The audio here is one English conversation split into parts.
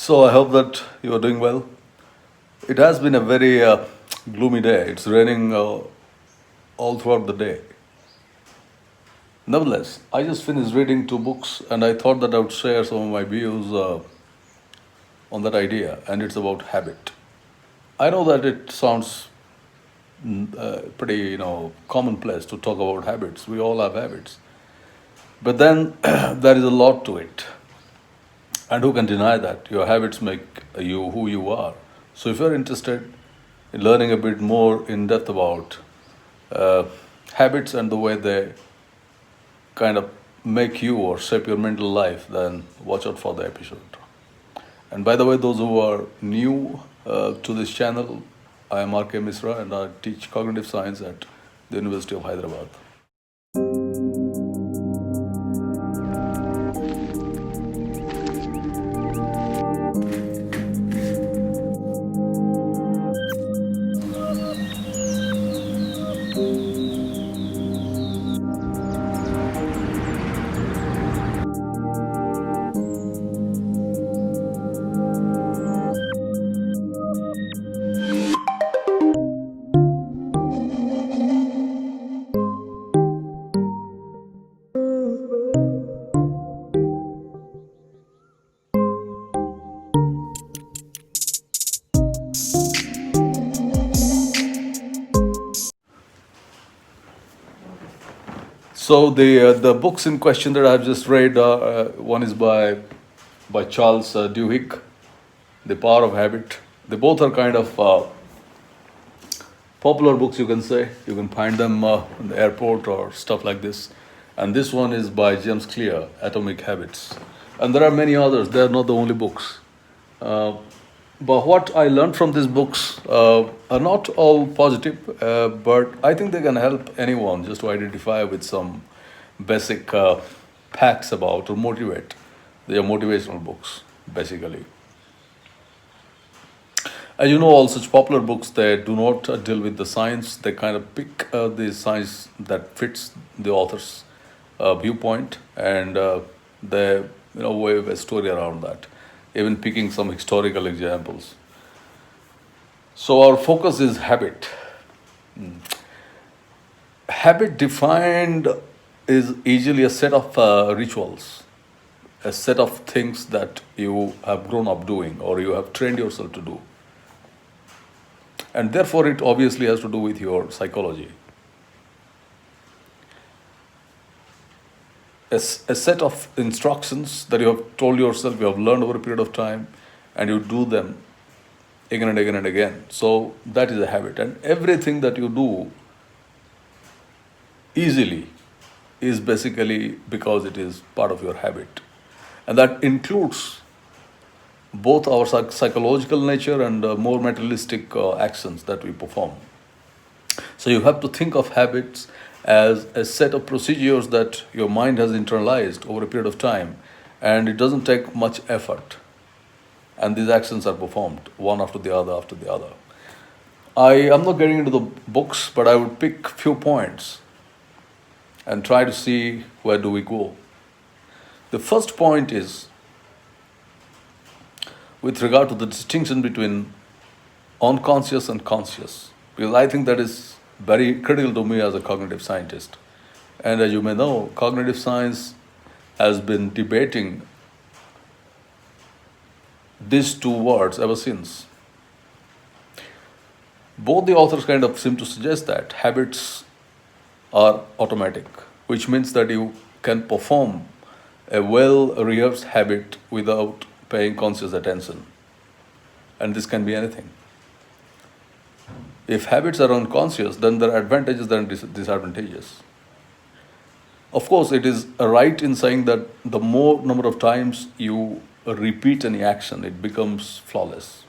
So I hope that you are doing well. It has been a very gloomy day. It's raining all throughout the day. Nevertheless, I just finished reading two books and I thought that I would share some of my views on that idea, and it's about habit. I know that it sounds pretty, commonplace to talk about habits. We all have habits. But then there is a lot to it. And who can deny that? Your habits make you who you are. So if you're interested in learning a bit more in depth about uh, habits and the way they kind of make you or shape your mental life, then watch out for the episode. And by the way, those who are new to this channel, I am RK and I teach cognitive science at the University of Hyderabad. So the books in question that I've just read, one is by Charles Duhigg, The Power of Habit. They both are kind of popular books, you can say. You can find them in the airport or stuff like this. And this one is by James Clear, Atomic Habits. And there are many others. They are not the only books. But what I learned from these books are not all positive, but I think they can help anyone just to identify with some basic facts about or motivate. They are motivational books, basically. As you know, all such popular books, they do not deal with the science. They kind of pick the science that fits the author's viewpoint, and they wave a story around that, even picking some historical examples. So our focus is habit. Habit defined is easily a set of rituals, a set of things that you have grown up doing or you have trained yourself to do. And therefore, it obviously has to do with your psychology. A set of instructions that you have told yourself, you have learned over a period of time, and you do them again and again and again. So that is a habit. And everything that you do easily is basically because it is part of your habit. And that includes both our psychological nature and more materialistic actions that we perform. So you have to think of habits as a set of procedures that your mind has internalized over a period of time, and it doesn't take much effort. And these actions are performed one after the other after the other. I am not getting into the books, but I would pick few points and try to see where do we go. The first point is with regard to the distinction between unconscious and conscious, because I think that is very critical to me as a cognitive scientist. And as you may know, cognitive science has been debating these two words ever since. Both the authors kind of seem to suggest that habits are automatic, which means that you can perform a well-rehearsed habit without paying conscious attention. And this can be anything. If habits are unconscious, then there are advantages and disadvantages. Of course, it is right in saying that the more number of times you repeat any action, it becomes flawless.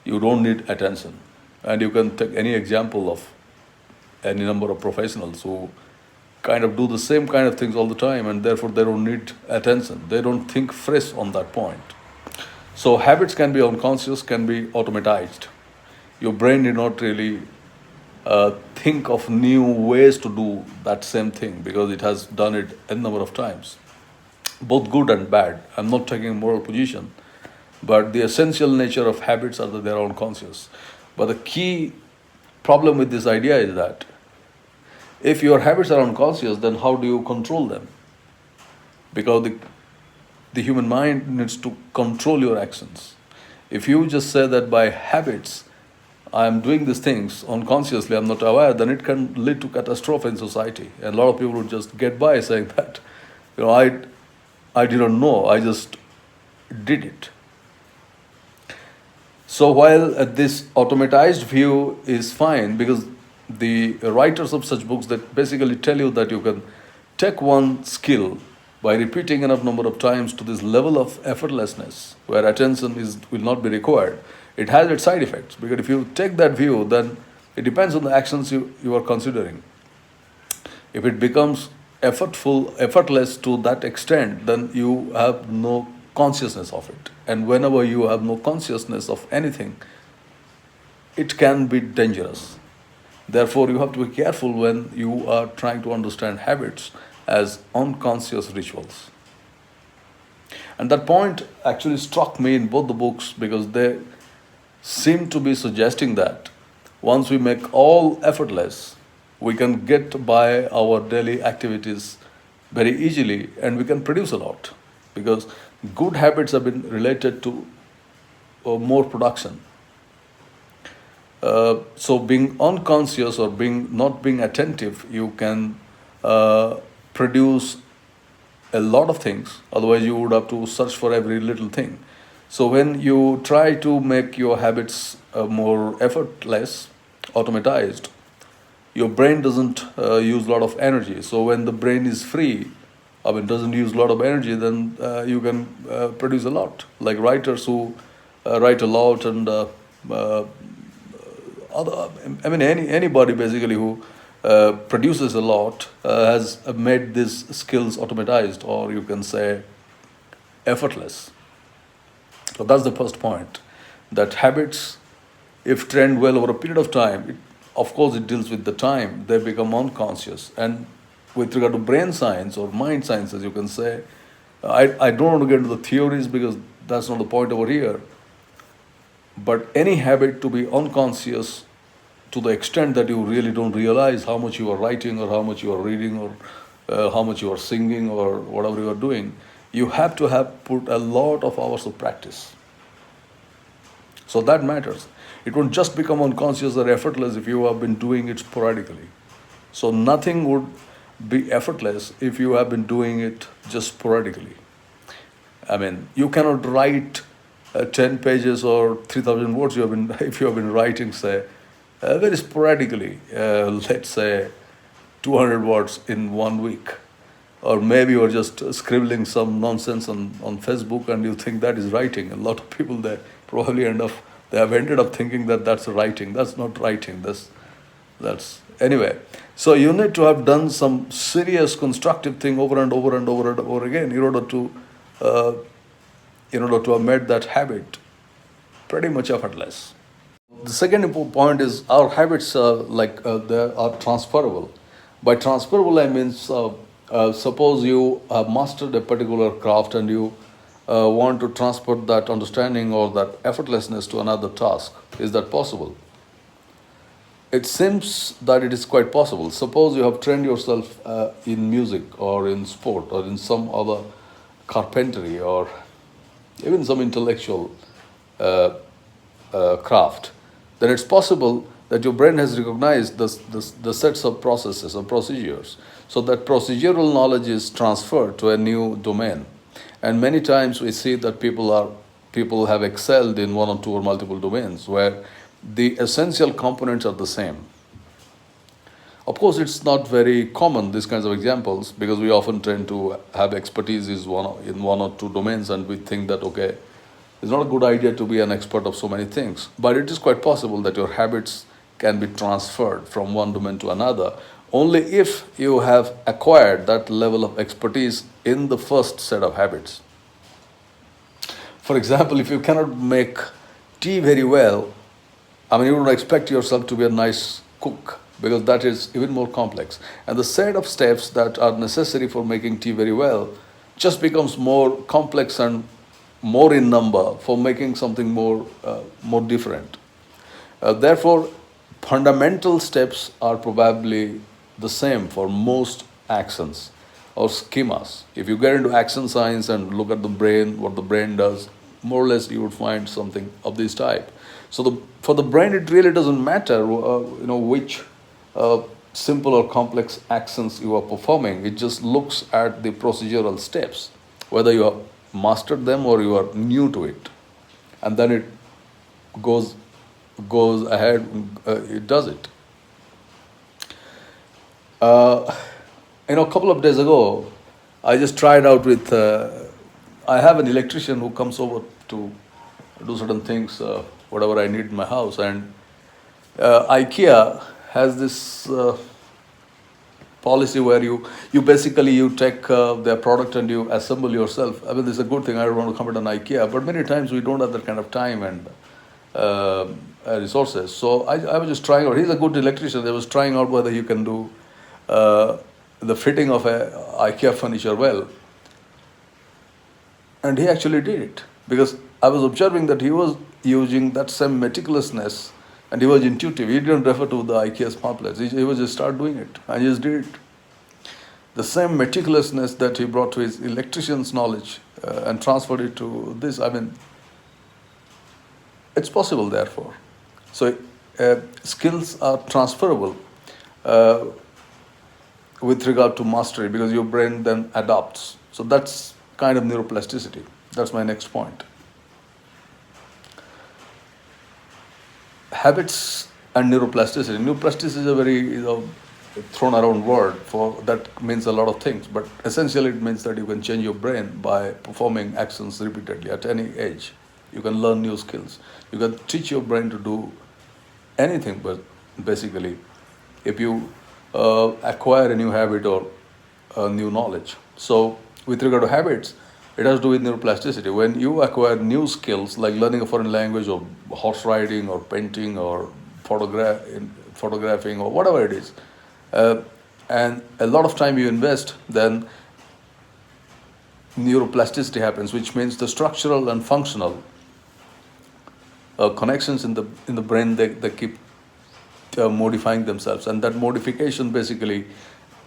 You don't need attention. And you can take any example of any number of professionals who kind of do the same kind of things all the time, and therefore they don't need attention. They don't think fresh on that point. So habits can be unconscious, can be automatized. Your brain did not really think of new ways to do that same thing because it has done it a number of times. Both good and bad. I'm not taking a moral position. But the essential nature of habits are that they are unconscious. But the key problem with this idea is that if your habits are unconscious, then how do you control them? Because the human mind needs to control your actions. If you just say that by habits, I am doing these things unconsciously, I'm not aware, then it can lead to catastrophe in society. And a lot of people would just get by saying that, I didn't know, I just did it. So while this automatized view is fine, because the writers of such books that basically tell you that you can take one skill by repeating enough number of times to this level of effortlessness where attention will not be required, it has its side effects. Because if you take that view, then it depends on the actions you are considering. If it becomes effortless to that extent, then you have no consciousness of it. And whenever you have no consciousness of anything, it can be dangerous. Therefore, you have to be careful when you are trying to understand habits as unconscious rituals. And that point actually struck me in both the books because they seem to be suggesting that once we make all effortless, we can get by our daily activities very easily and we can produce a lot. Because good habits have been related to more production. So being unconscious or not being attentive, you can produce a lot of things. Otherwise, you would have to search for every little thing. So when you try to make your habits more effortless, automatized, your brain doesn't use a lot of energy. So when the brain is free, doesn't use a lot of energy, then you can produce a lot. Like writers who write a lot and anybody basically who produces a lot has made these skills automatized, or you can say effortless. So that's the first point, that habits, if trained well over a period of time, of course it deals with the time, they become unconscious. And with regard to brain science or mind science, as you can say, I don't want to get into the theories because that's not the point over here. But any habit to be unconscious to the extent that you really don't realize how much you are writing or how much you are reading or how much you are singing or whatever you are doing, you have to have put a lot of hours of practice. So that matters. It won't just become unconscious or effortless if you have been doing it sporadically. So nothing would be effortless if you have been doing it just sporadically. You cannot write 10 pages or 3,000 words if you have been writing, say, very sporadically, let's say 200 words in 1 week. Or maybe you're just scribbling some nonsense on Facebook and you think that is writing. A lot of people, they have ended up thinking that that's writing. That's not writing. That's anyway. So you need to have done some serious constructive thing over and over and over and over again in order to have made that habit pretty much effortless. The second point is our habits they are transferable. By transferable, I mean suppose you have mastered a particular craft and you want to transport that understanding or that effortlessness to another task. Is that possible? It seems that it is quite possible. Suppose you have trained yourself in music or in sport or in some other carpentry or even some intellectual craft, then it's possible that your brain has recognized the sets of processes or procedures. So that procedural knowledge is transferred to a new domain. And many times we see that people have excelled in one or two or multiple domains where the essential components are the same. Of course, it's not very common, these kinds of examples, because we often tend to have expertise in one or two domains and we think that, okay, it's not a good idea to be an expert of so many things. But it is quite possible that your habits can be transferred from one domain to another only if you have acquired that level of expertise in the first set of habits. For example, if you cannot make tea very well, you would expect yourself to be a nice cook because that is even more complex. And the set of steps that are necessary for making tea very well just becomes more complex and more in number for making something more different. Therefore, fundamental steps are probably the same for most actions or schemas. If you get into action science and look at the brain, what the brain does, more or less you would find something of this type. So for the brain, it really doesn't matter, which simple or complex actions you are performing. It just looks at the procedural steps, whether you have mastered them or you are new to it, and then it goes ahead. It does it. A couple of days ago, I just tried out with. I have an electrician who comes over to do certain things, whatever I need in my house, and IKEA has this policy where you basically you take their product and you assemble yourself. I mean, this is a good thing. I don't want to comment on IKEA, but many times we don't have that kind of time and resources. So I was just trying out. He's a good electrician. I was trying out whether you can do the fitting of a IKEA furniture well, and he actually did it, because I was observing that he was using that same meticulousness, and he was intuitive. He didn't refer to the IKEA pamphlets. He was just start doing it, and he just did it. The same meticulousness that he brought to his electrician's knowledge and transferred it to this. I mean, it's possible, therefore. So skills are transferable with regard to mastery, because your brain then adapts. So that's kind of neuroplasticity. That's my next point. Habits and neuroplasticity. Neuroplasticity is a very thrown around word for that means a lot of things, but essentially it means that you can change your brain by performing actions repeatedly at any age. You can learn new skills. You can teach your brain to do anything, but basically, if you acquire a new habit or new knowledge. So with regard to habits, it has to do with neuroplasticity. When you acquire new skills like learning a foreign language or horse riding or painting or photographing or whatever it is, and a lot of time you invest, then neuroplasticity happens, which means the structural and functional connections in the brain, they keep modifying themselves, and that modification basically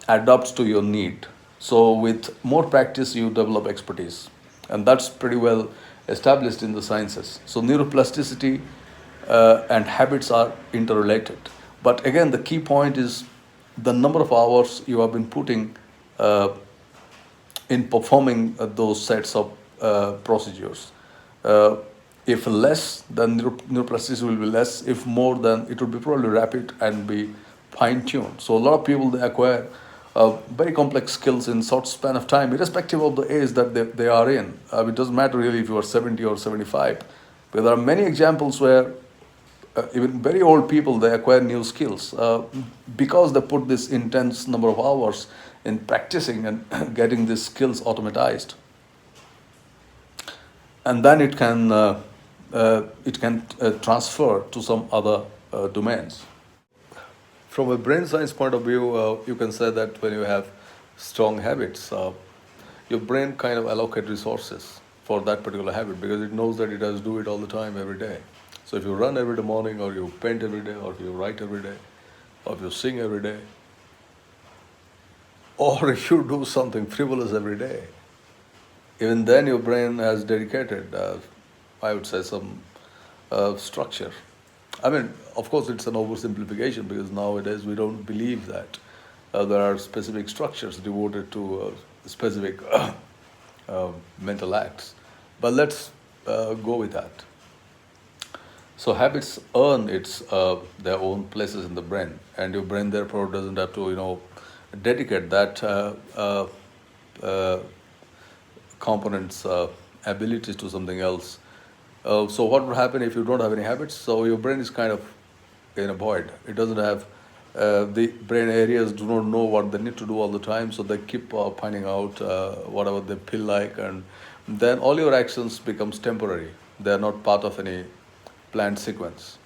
adapts to your need. So with more practice, you develop expertise, and that's pretty well established in the sciences. So neuroplasticity and habits are interrelated. But again, the key point is the number of hours you have been putting in performing those sets of procedures. If less, then neuroplasticity will be less. If more, then it will be probably rapid and be fine-tuned. So a lot of people, they acquire very complex skills in short span of time, irrespective of the age that they are in. It doesn't matter really if you are 70 or 75. But there are many examples where even very old people, they acquire new skills because they put this intense number of hours in practicing and getting these skills automatized. And then it can transfer to some other domains. From a brain science point of view, you can say that when you have strong habits, your brain kind of allocate resources for that particular habit, because it knows that it has to do it all the time, every day. So if you run every day morning, or you paint every day, or if you write every day, or if you sing every day, or if you do something frivolous every day, even then your brain has dedicated, I would say, some structure. I mean, of course, it's an oversimplification, because nowadays we don't believe that there are specific structures devoted to specific mental acts. But let's go with that. So habits earn their own places in the brain, and your brain therefore doesn't have to dedicate that component's abilities to something else. So what would happen if you don't have any habits? So your brain is kind of in a void. It doesn't have the brain areas do not know what they need to do all the time, so they keep finding out whatever they feel like, and then all your actions becomes temporary. They are not part of any planned sequence.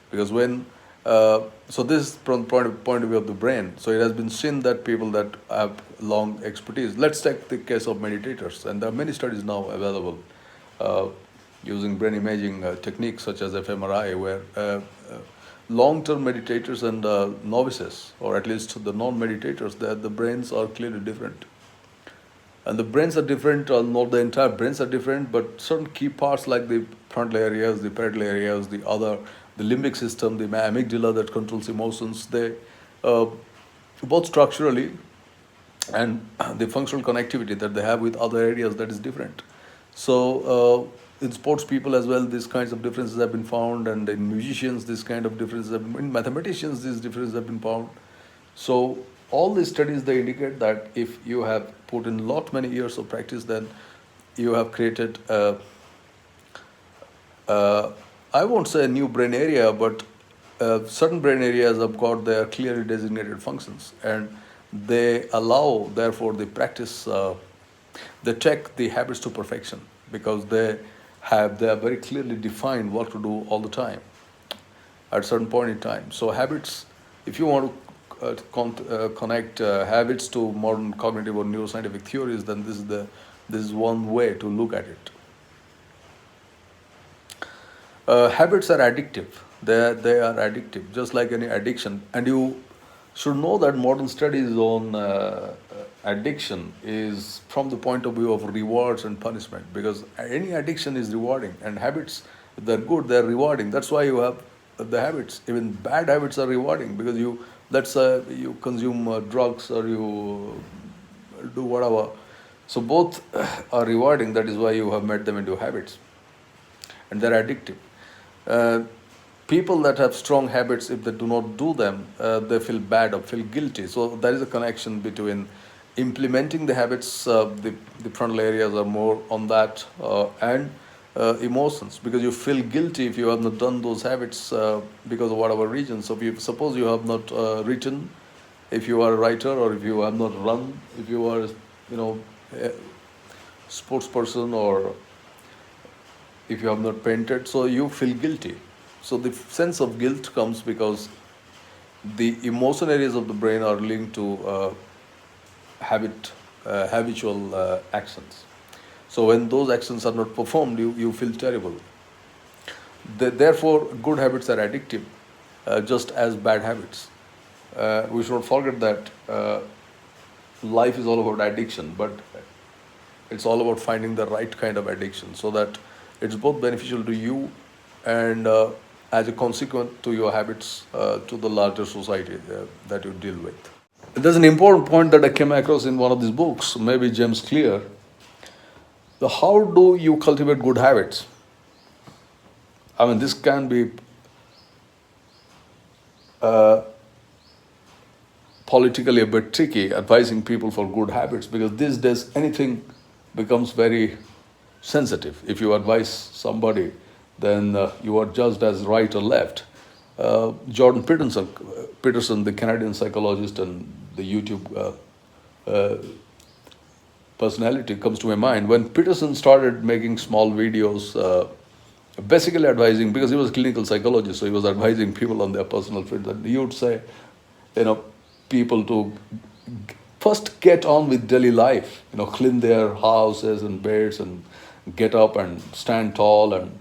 Because when so this is from the point of view of the brain. So it has been seen that people that have long expertise. Let's take the case of meditators, and there are many studies now available using brain imaging techniques such as fMRI, where long-term meditators and novices, or at least the non-meditators, the brains are clearly different. And the brains are different, not the entire brains are different, but certain key parts like the frontal areas, the parietal areas, the limbic system, the amygdala that controls emotions, they both structurally and the functional connectivity that they have with other areas, that is different. So in sports people as well, these kinds of differences have been found, and in musicians, these kind of differences have been, in mathematicians, these differences have been found. So all these studies, they indicate that if you have put in many years of practice, then you have created I won't say a new brain area, but certain brain areas have got their clearly designated functions, and they allow, therefore, the practice, they take the habits to perfection, because they are very clearly defined what to do all the time at a certain point in time. So habits, if you want to connect habits to modern cognitive or neuroscientific theories, then this is one way to look at it. Habits are addictive. They are addictive, just like any addiction. And you should know that modern studies on addiction is from the point of view of rewards and punishment, because any addiction is rewarding, and habits, if they're good, they're rewarding. That's why you have the habits. Even bad habits are rewarding, because you consume drugs, or you do whatever. So both are rewarding. That is why you have made them into habits, and they're addictive. People that have strong habits, if they do not do them, they feel bad or feel guilty. So there is a connection between implementing the habits, the frontal areas are more on that, and emotions, because you feel guilty if you have not done those habits because of whatever reason. So suppose you have not written, if you are a writer, or if you have not run, if you are a sports person, or if you have not painted, so you feel guilty. So the sense of guilt comes because the emotion areas of the brain are linked to habitual actions. So when those actions are not performed, you feel terrible. Therefore, good habits are addictive, just as bad habits. We should not forget that life is all about addiction, but it's all about finding the right kind of addiction, so that it's both beneficial to you and as a consequence to your habits, to the larger society that you deal with. There's an important point that I came across in one of these books, maybe James Clear. How do you cultivate good habits? I mean, this can be politically a bit tricky, advising people for good habits, because these days anything becomes very sensitive. If you advise somebody, then you are judged as right or left. Jordan Peterson, the Canadian psychologist and the YouTube personality, comes to my mind. When Peterson started making small videos, basically advising, because he was a clinical psychologist, so he was advising people on their personal fit, that he would say, people to first get on with daily life, clean their houses and beds, and get up and stand tall and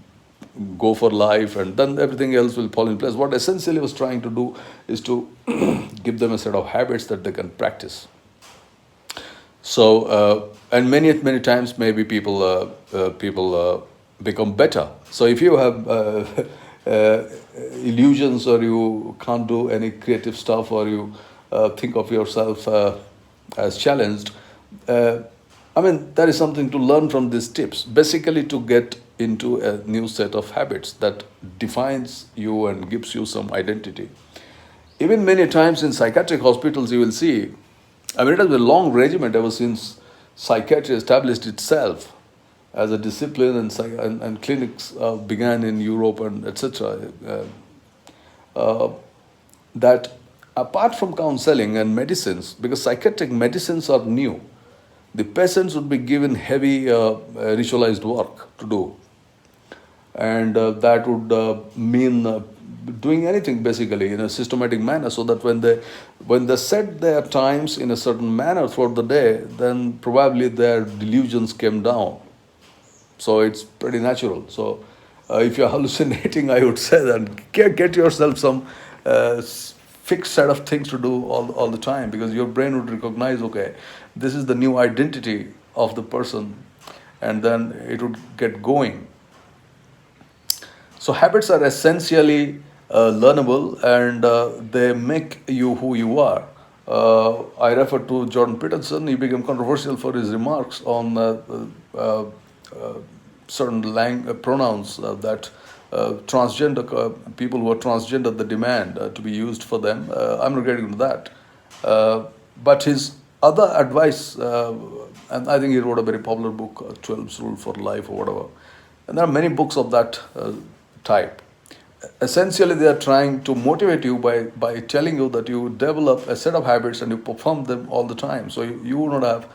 go for life, and then everything else will fall in place. What essentially was trying to do is to give them a set of habits that they can practice. So, and many times maybe people become better. So if you have illusions, or you can't do any creative stuff, or you think of yourself as challenged, there is something to learn from these tips. Basically, to get into a new set of habits that defines you and gives you some identity. Even many times in psychiatric hospitals, you will see, it has been a long regiment ever since psychiatry established itself as a discipline, and clinics began in Europe and etc. That apart from counseling and medicines, because psychiatric medicines are new, the patients would be given heavy ritualized work to do. And that would mean doing anything basically in a systematic manner, so that when they set their times in a certain manner throughout the day, then probably their delusions came down. So it's pretty natural. So if you're hallucinating, I would say that get yourself some fixed set of things to do all the time, because your brain would recognize, okay, this is the new identity of the person, and then it would get going. So habits are essentially learnable, and they make you who you are. I refer to Jordan Peterson. He became controversial for his remarks on certain pronouns that transgender people who are transgender, the demand to be used for them. I'm not getting into that. But his other advice, and I think he wrote a very popular book, 12's Rule for Life or whatever. And there are many books of that type. Essentially, they are trying to motivate you by telling you that you develop a set of habits and you perform them all the time. So you will not have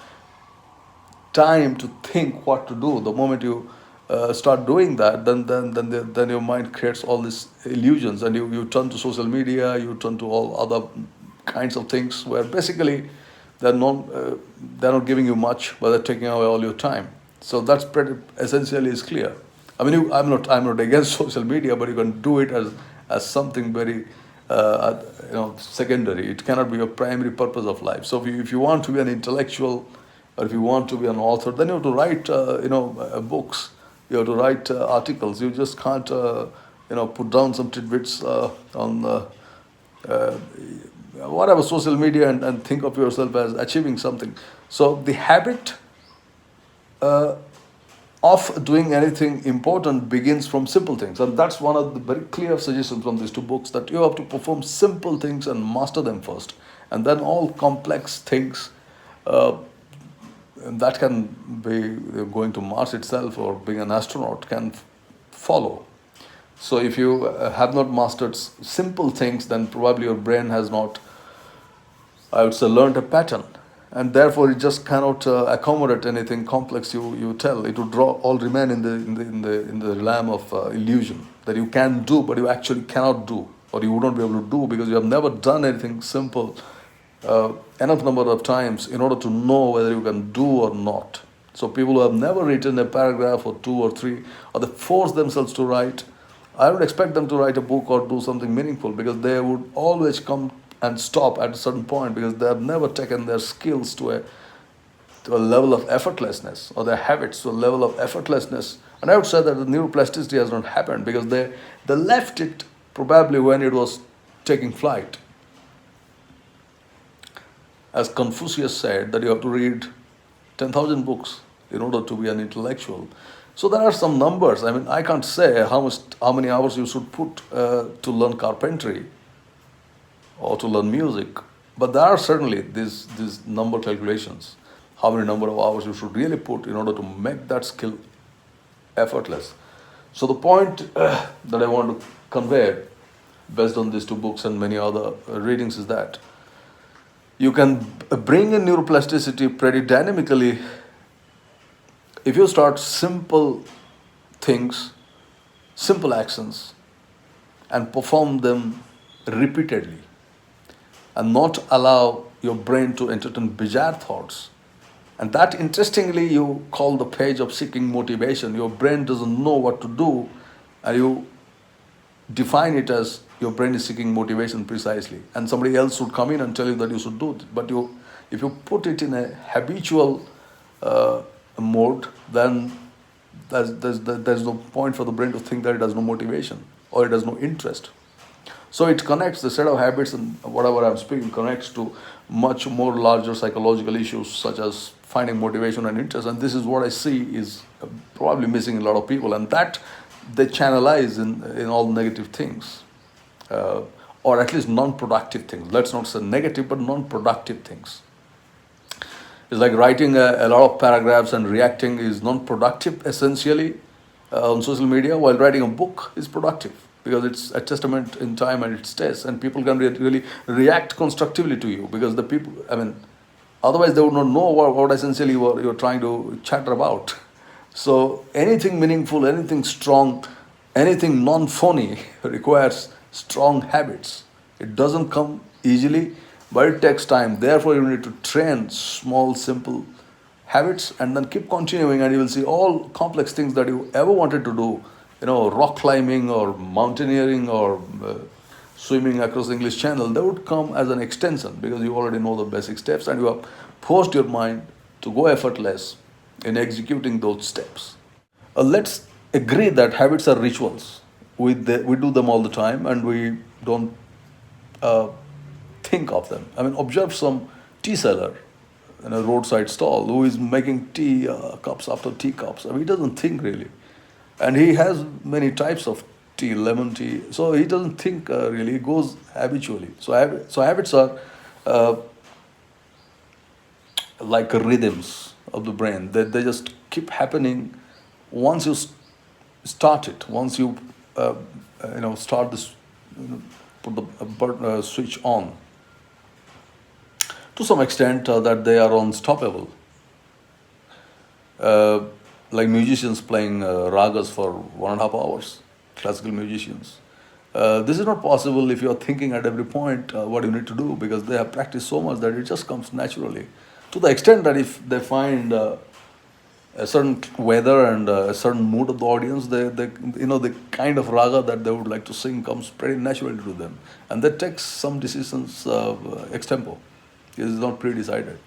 time to think what to do. The moment you start doing that, then your mind creates all these illusions, and you turn to social media, you turn to all other kinds of things where basically they're not giving you much, but they're taking away all your time. So that's pretty essentially is clear. I mean, I'm not against social media, but you can do it as something very secondary. It cannot be your primary purpose of life. So if you want to be an intellectual, or if you want to be an author, then you have to write books. You have to write articles. You just can't put down some tidbits on whatever social media, and think of yourself as achieving something. So the habit of doing anything important begins from simple things, and that's one of the very clear suggestions from these two books, that you have to perform simple things and master them first, and then all complex things that can be going to Mars itself or being an astronaut can follow. So if you have not mastered simple things, then probably your brain has not, I would say, learned a pattern, and therefore it just cannot accommodate anything complex you tell. It would all remain in the realm of illusion that you can do, but you actually cannot do, or you wouldn't be able to do, because you have never done anything simple enough number of times in order to know whether you can do or not. So people who have never written a paragraph or two or three, or they force themselves to write, I would expect them to write a book or do something meaningful, because they would always come and stop at a certain point, because they have never taken their skills to a level of effortlessness, or their habits to a level of effortlessness. And I would say that the neuroplasticity has not happened because they left it probably when it was taking flight. As Confucius said, that you have to read 10,000 books in order to be an intellectual. So there are some numbers. I mean, I can't say how many hours you should put to learn carpentry or to learn music, but there are certainly these number calculations. How many number of hours you should really put in order to make that skill effortless. So the point that I want to convey, based on these two books and many other readings, is that you can bring in neuroplasticity pretty dynamically if you start simple things, simple actions, and perform them repeatedly, and not allow your brain to entertain bizarre thoughts. And that, interestingly, you call the page of seeking motivation. Your brain doesn't know what to do, and you define it as your brain is seeking motivation precisely. And somebody else would come in and tell you that you should do it. But if you put it in a habitual mode, then there's no point for the brain to think that it has no motivation or it has no interest. So it connects the set of habits, and whatever I'm speaking connects to much more larger psychological issues such as finding motivation and interest. And this is what I see is probably missing in a lot of people, and that they channelize in all negative things, or at least non-productive things. Let's not say negative, but non-productive things. It's like writing a lot of paragraphs and reacting is non-productive essentially on social media, while writing a book is productive, because it's a testament in time and it stays, and people can really react constructively to you, because the people, I mean, otherwise they would not know what essentially you're trying to chatter about. So anything meaningful, anything strong, anything non-phony requires strong habits. It doesn't come easily, but it takes time. Therefore, you need to train small, simple habits and then keep continuing, and you will see all complex things that you ever wanted to do, rock climbing or mountaineering or swimming across the English Channel, they would come as an extension because you already know the basic steps and you have forced your mind to go effortless in executing those steps. Let's agree that habits are rituals. We do them all the time and we don't uh, think of them. I mean, observe some tea seller in a roadside stall who is making tea cups after tea cups. I mean, he doesn't think really. And he has many types of tea, lemon tea. So he doesn't think really, he goes habitually. So habits are uh, like rhythms of the brain. They just keep happening once you start it. Once you start this, put the switch on. To some extent, that they are unstoppable. Uh, like musicians playing ragas for 1.5 hours, classical musicians. This is not possible if you are thinking at every point what you need to do, because they have practiced so much that it just comes naturally. To the extent that if they find a certain weather and a certain mood of the audience, the kind of raga that they would like to sing comes pretty naturally to them, and that takes some decisions extempo. It is not pre-decided.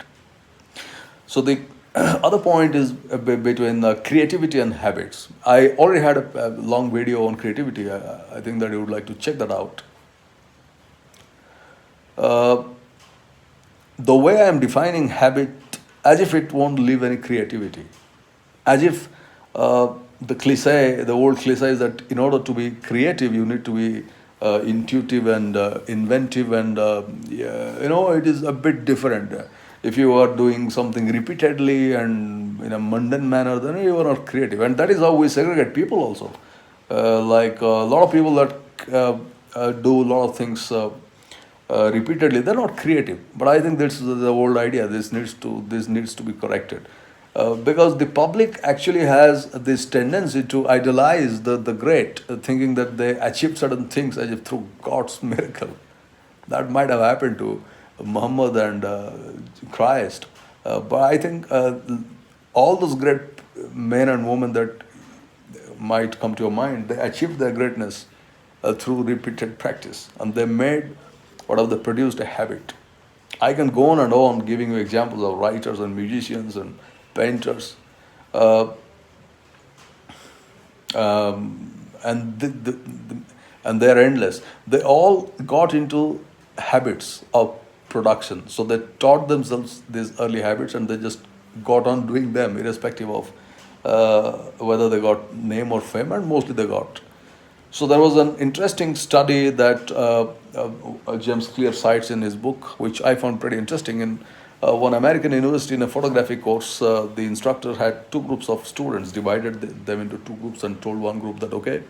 So the other point is between creativity and habits. I already had a long video on creativity. I think that you would like to check that out. Uh, the way I am defining habit, as if it won't leave any creativity, as if the old cliche is that in order to be creative, you need to be intuitive and inventive, and it is a bit different. If you are doing something repeatedly and in a mundane manner, then you are not creative, and that is how we segregate people also. Like a lot of people that do a lot of things repeatedly, they're not creative. But I think this is the old idea. This needs to be corrected. Because the public actually has this tendency to idolize the great, thinking that they achieved certain things as if through God's miracle. That might have happened to Muhammad and Christ. But I think all those great men and women that might come to your mind, they achieved their greatness through repeated practice. And they made whatever they produced a habit. I can go on and on giving you examples of writers and musicians and painters. And they're endless. They all got into habits of production. So they taught themselves these early habits and they just got on doing them, irrespective of whether they got name or fame, and mostly they got. So there was an interesting study that James Clear cites in his book, which I found pretty interesting. In one American university, in a photography course, the instructor had two groups of students, divided them into two groups, and told one group that, okay,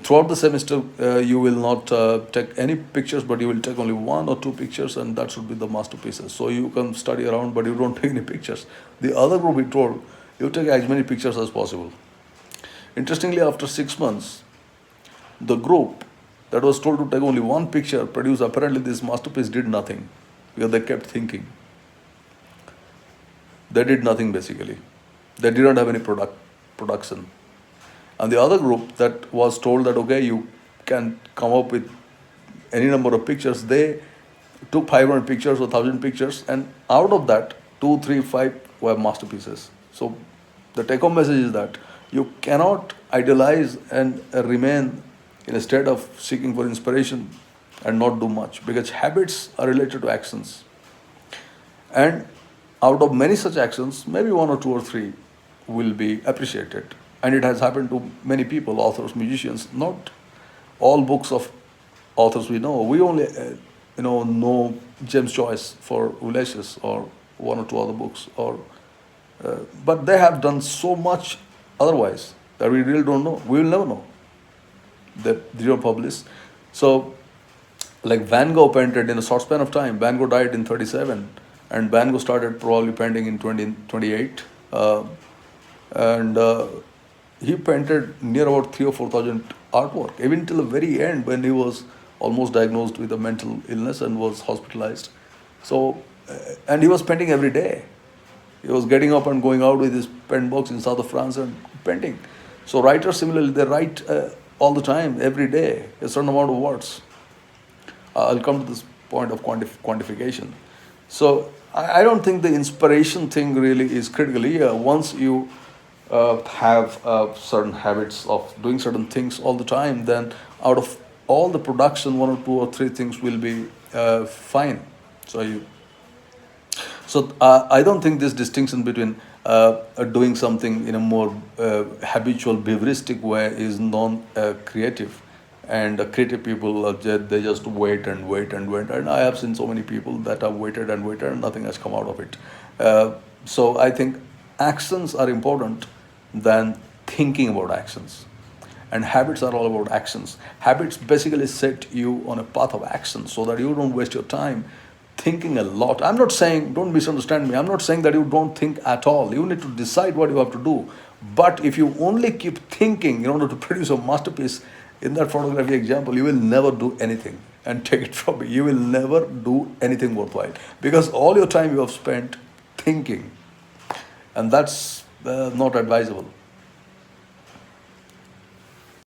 throughout the semester, you will not take any pictures, but you will take only 1 or 2 pictures, and that should be the masterpieces. So you can study around, but you don't take any pictures. The other group, he told, you take as many pictures as possible. Interestingly, after 6 months, the group that was told to take only 1 picture produced apparently this masterpiece did nothing, because they kept thinking. They did nothing basically. They didn't have any production. And the other group that was told that, okay, you can come up with any number of pictures, they took 500 pictures or 1,000 pictures, and out of that, 2, 3, 5 were masterpieces. So the take-home message is that you cannot idealize and remain in a state of seeking for inspiration and not do much, because habits are related to actions. And out of many such actions, maybe 1 or 2 or 3 will be appreciated. And it has happened to many people, authors, musicians. Not all books of authors we know. We only know James Joyce for Ulysses or 1 or 2 other books, but they have done so much otherwise that we really don't know. We will never know. They don't publish. So, like Van Gogh painted in a short span of time. Van Gogh died in 1937, and Van Gogh started probably painting in 1928, and he painted near about 3,000 or 4,000 artwork, even till the very end when he was almost diagnosed with a mental illness and was hospitalized. So, and he was painting every day. He was getting up and going out with his pen box in south of France and painting. So writers similarly, they write all the time, every day, a certain amount of words. I'll come to this point of quantification. So I don't think the inspiration thing really is critical here. Once you have certain habits of doing certain things all the time, then out of all the production, one or two or three things will be fine. So I don't think this distinction between doing something in a more habitual, behavioristic way is non-creative. And creative people, they just wait and wait and wait. And I have seen so many people that have waited and waited and nothing has come out of it. So I think actions are important than thinking about actions. And habits are all about actions. Habits basically set you on a path of action so that you don't waste your time thinking a lot. I'm not saying, don't misunderstand me, I'm not saying that you don't think at all. You need to decide what you have to do. But if you only keep thinking in order to produce a masterpiece, in that photography example, you will never do anything. And take it from me, you will never do anything worthwhile because all your time you have spent thinking, and that's not advisable.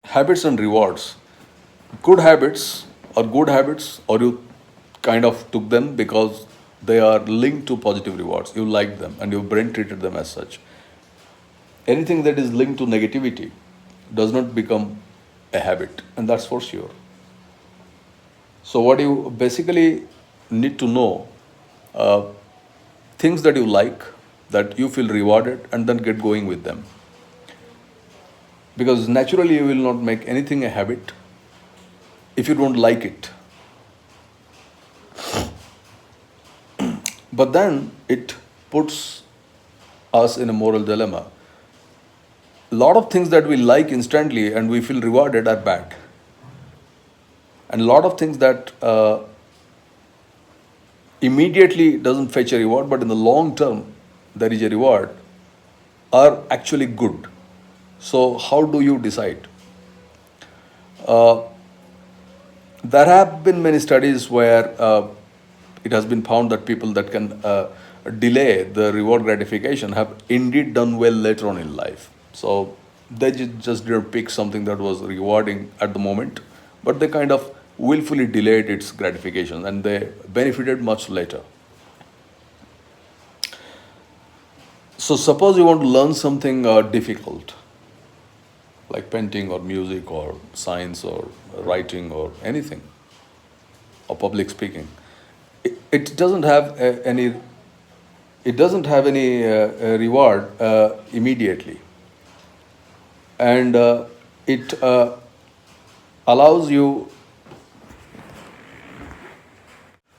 Habits and rewards. Good habits, or you kind of took them because they are linked to positive rewards. You like them and your brain treated them as such. Anything that is linked to negativity does not become a habit, and that's for sure. So, what you basically need to know, uh, things that you like, that you feel rewarded, and then get going with them. Because naturally, you will not make anything a habit if you don't like it. But then it puts us in a moral dilemma. A lot of things that we like instantly and we feel rewarded are bad. And a lot of things that immediately doesn't fetch a reward, but in the long term there is a reward, are actually good. So how do you decide? Uh, there have been many studies where it has been found that people that can delay the reward gratification have indeed done well later on in life. So they just didn't pick something that was rewarding at the moment, but they kind of willfully delayed its gratification and they benefited much later. So suppose you want to learn something difficult, like painting or music or science or writing or anything, or public speaking. It doesn't have any. It doesn't have any reward immediately, and it allows you.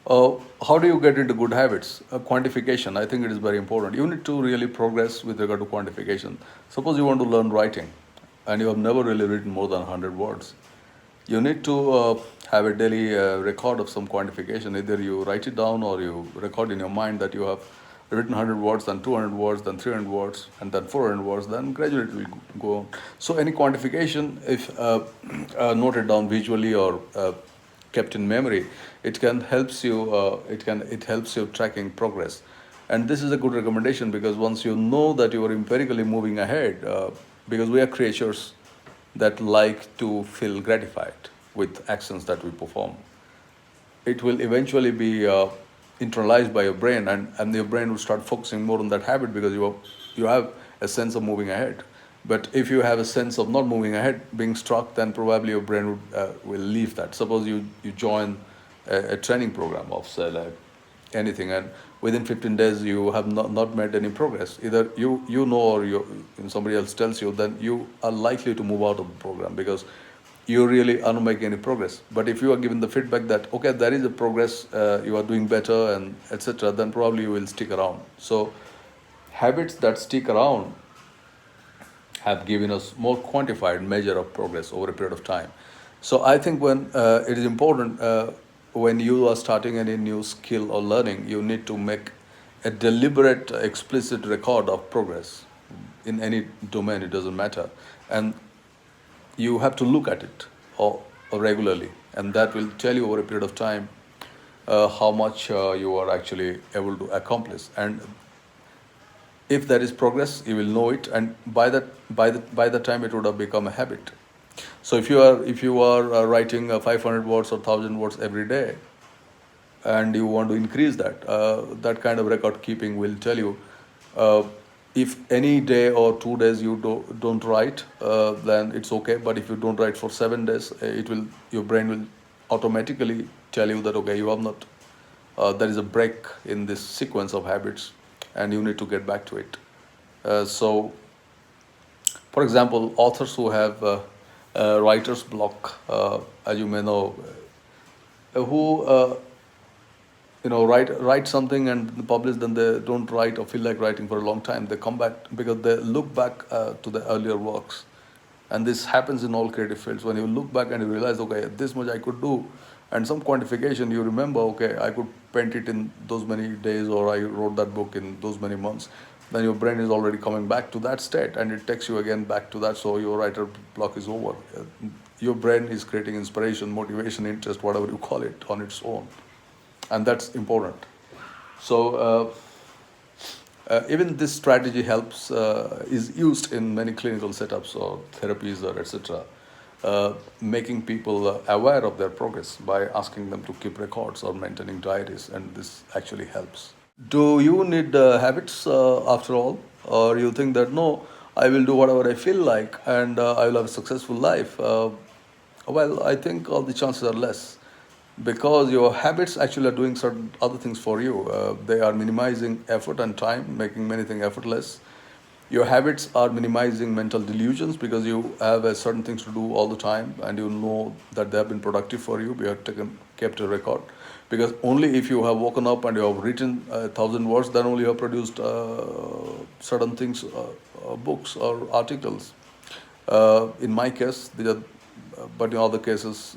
How do you get into good habits? Quantification, I think it is very important. You need to really progress with regard to quantification. Suppose you want to learn writing and you have never really written more than 100 words. You need to have a daily record of some quantification. Either you write it down or you record in your mind that you have written 100 words, then 200 words, then 300 words, and then 400 words, then gradually it will go on. So any quantification, if noted down visually or kept in memory, it can helps you. It helps you tracking progress, and this is a good recommendation because once you know that you are empirically moving ahead, because we are creatures that like to feel gratified with actions that we perform, it will eventually be internalized by your brain, and your brain will start focusing more on that habit because you have a sense of moving ahead. But if you have a sense of not moving ahead, being stuck, then probably your brain will leave that. Suppose you join a training program of, say, like anything, and within 15 days you have not made any progress. Either you know or somebody else tells you, then you are likely to move out of the program because you really are not making any progress. But if you are given the feedback that, okay, there is a progress, you are doing better, and etc., then probably you will stick around. So habits that stick around have given us more quantified measure of progress over a period of time. So I think when it is important, when you are starting any new skill or learning, you need to make a deliberate, explicit record of progress in any domain. It doesn't matter, and you have to look at it or regularly, and that will tell you over a period of time how much you are actually able to accomplish. And if there is progress, you will know it, and by the time it would have become a habit. So if you are writing 500 words or 1,000 words every day, and you want to increase that, that kind of record keeping will tell you, uh, if any day or 2 days you don't write, then it's okay. But if you don't write for 7 days, your brain will automatically tell you that, okay, you have not, there is a break in this sequence of habits, and you need to get back to it. So, for example, authors who have writer's block, as you may know, who write something and publish, then they don't write or feel like writing for a long time. They come back because they look back to the earlier works, and this happens in all creative fields. When you look back and you realize, okay, this much I could do, and some quantification, you remember, okay, I could paint it in those many days, or I wrote that book in those many months. Then your brain is already coming back to that state, and it takes you again back to that. So your writer block is over. Your brain is creating inspiration, motivation, interest, whatever you call it, on its own, and that's important. So even this strategy is used in many clinical setups or therapies or etc. Making people aware of their progress by asking them to keep records or maintaining diaries, and this actually helps. Do you need habits after all, or you think that no, I will do whatever I feel like and I will have a successful life? Well, I think all the chances are less, because your habits actually are doing certain other things for you. They are minimizing effort and time, making many things effortless. Your habits are minimizing mental delusions, because you have certain things to do all the time, and you know that they have been productive for you. You have kept a record, because only if you have woken up and you have written 1,000 words, then only you have produced certain things, books or articles. In my case, but in other cases,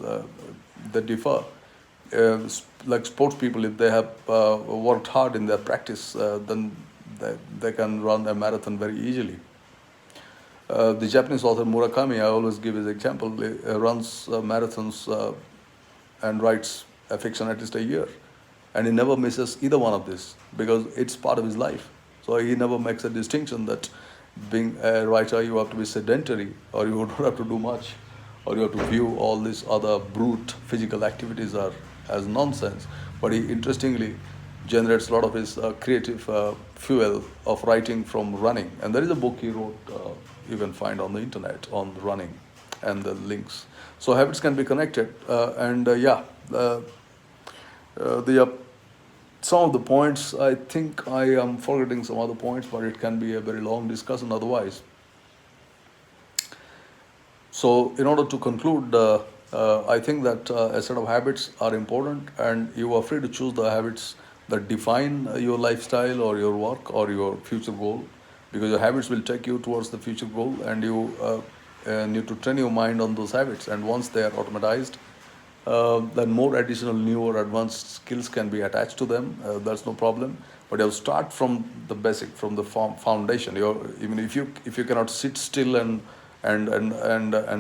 they differ. Like sports people, if they have worked hard in their practice, then they can run a marathon very easily. The Japanese author Murakami, I always give his example, runs marathons and writes a fiction at least a year. And he never misses either one of this, because it's part of his life. So he never makes a distinction that being a writer, you have to be sedentary, or you don't have to do much, or you have to view all these other brute physical activities as nonsense. But he interestingly generates a lot of his creative fuel of writing from running. And there is a book he wrote, you can find on the internet, on running, and the links. So habits can be connected. Some of the points, I think I am forgetting some other points, but it can be a very long discussion otherwise. So in order to conclude, I think that a set of habits are important, and you are free to choose the habits that define your lifestyle or your work or your future goal, because your habits will take you towards the future goal, and you need to train your mind on those habits. And once they are automatized, then more additional new or advanced skills can be attached to them. That's no problem. But you have to start from the basic, from the foundation. Even if you cannot sit still and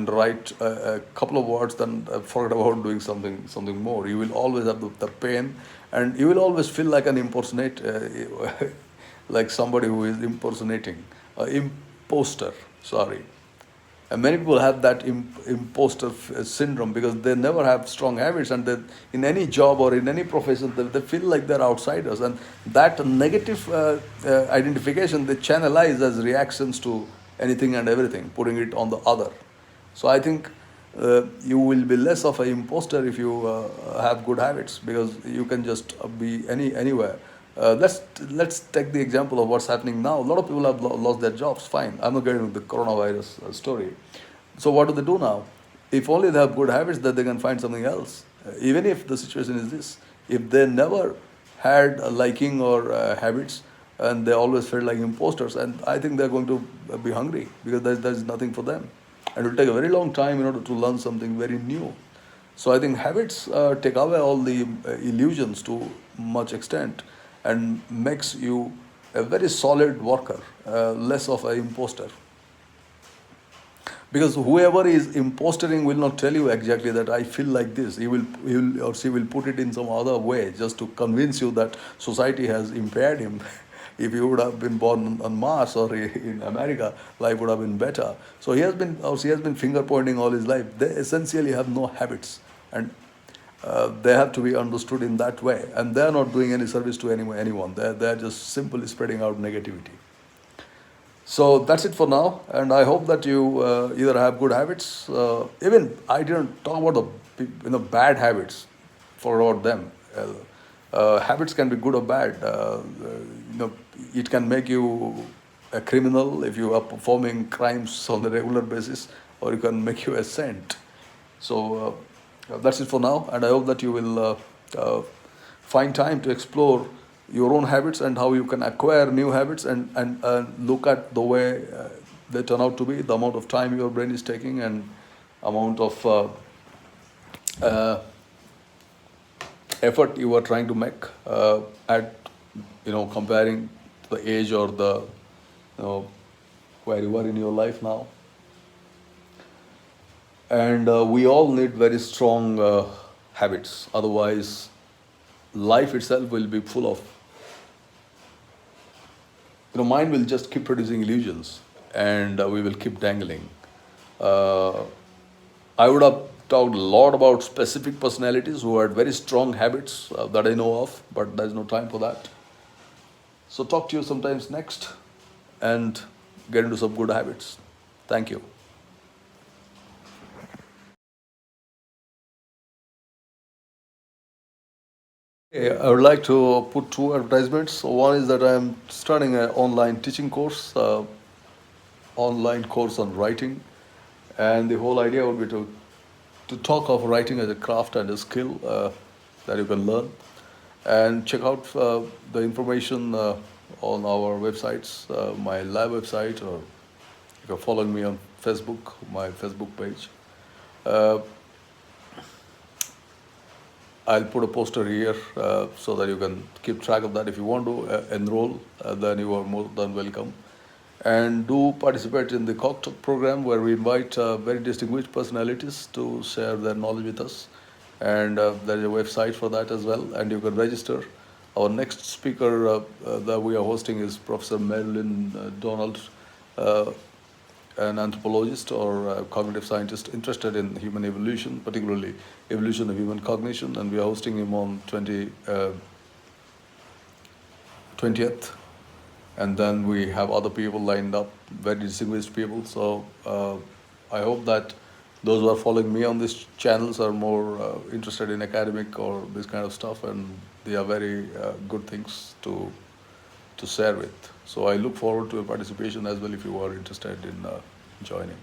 write a couple of words, then forget about doing something more. You will always have the pain, and you will always feel like an like somebody who is impersonating, imposter. Sorry. And many people have that imposter syndrome, because they never have strong habits, and they, in any job or in any profession, they feel like they're outsiders. And that negative identification they channelize as reactions to anything and everything, putting it on the other. So I think you will be less of an imposter if you have good habits, because you can just be anywhere. Let's take the example of what's happening now. A lot of people have lost their jobs. Fine, I'm not getting into the coronavirus story. So what do they do now? If only they have good habits, that they can find something else. Even if the situation is this, if they never had a liking or habits, and they always felt like imposters, and I think they're going to be hungry, because there's nothing for them, and it will take a very long time in order to learn something very new. So I think habits take away all the illusions to much extent, and makes you a very solid worker, less of an imposter. Because whoever is impostering will not tell you exactly that I feel like this. He will or she will put it in some other way, just to convince you that society has impaired him If you would have been born on Mars or in America, life would have been better. So he has been, or she has been finger pointing all his life. They essentially have no habits, and they have to be understood in that way. And they are not doing any service to anyone. They are just simply spreading out negativity. So that's it for now, and I hope that you either have good habits. Even I didn't talk about the bad habits for about them. Habits can be good or bad. It can make you a criminal if you are performing crimes on a regular basis, or it can make you a saint. So that's it for now, and I hope that you will find time to explore your own habits and how you can acquire new habits, and look at the way they turn out to be, the amount of time your brain is taking, and amount of uh, effort you are trying to make at comparing the age or the where you are in your life now. And we all need very strong habits, otherwise life itself will be full of, mind will just keep producing illusions, and we will keep dangling. uh, I would have talked a lot about specific personalities who had very strong habits that I know of, but there's no time for that. So talk to you sometimes next, and get into some good habits. Thank you. Okay, I would like to put two advertisements. So one is that I'm starting an online teaching course, online course on writing, and the whole idea would be to talk of writing as a craft and a skill that you can learn. And check out the information on our websites, my lab website, or if you're following me on Facebook, my Facebook page. Uh, I'll put a poster here so that you can keep track of that. If you want to enroll, then you are more than welcome. And do participate in the Cocktail program, where we invite very distinguished personalities to share their knowledge with us. And there is a website for that as well, and you can register. Our next speaker that we are hosting is Professor Marilyn Donald, uh, an anthropologist or a cognitive scientist interested in human evolution, particularly evolution of human cognition, and we are hosting him on 20th. And then we have other people lined up, very distinguished people. So I hope that those who are following me on these channels are more interested in academic or this kind of stuff, and they are very good things to share with. So I look forward to your participation as well if you are interested in joining.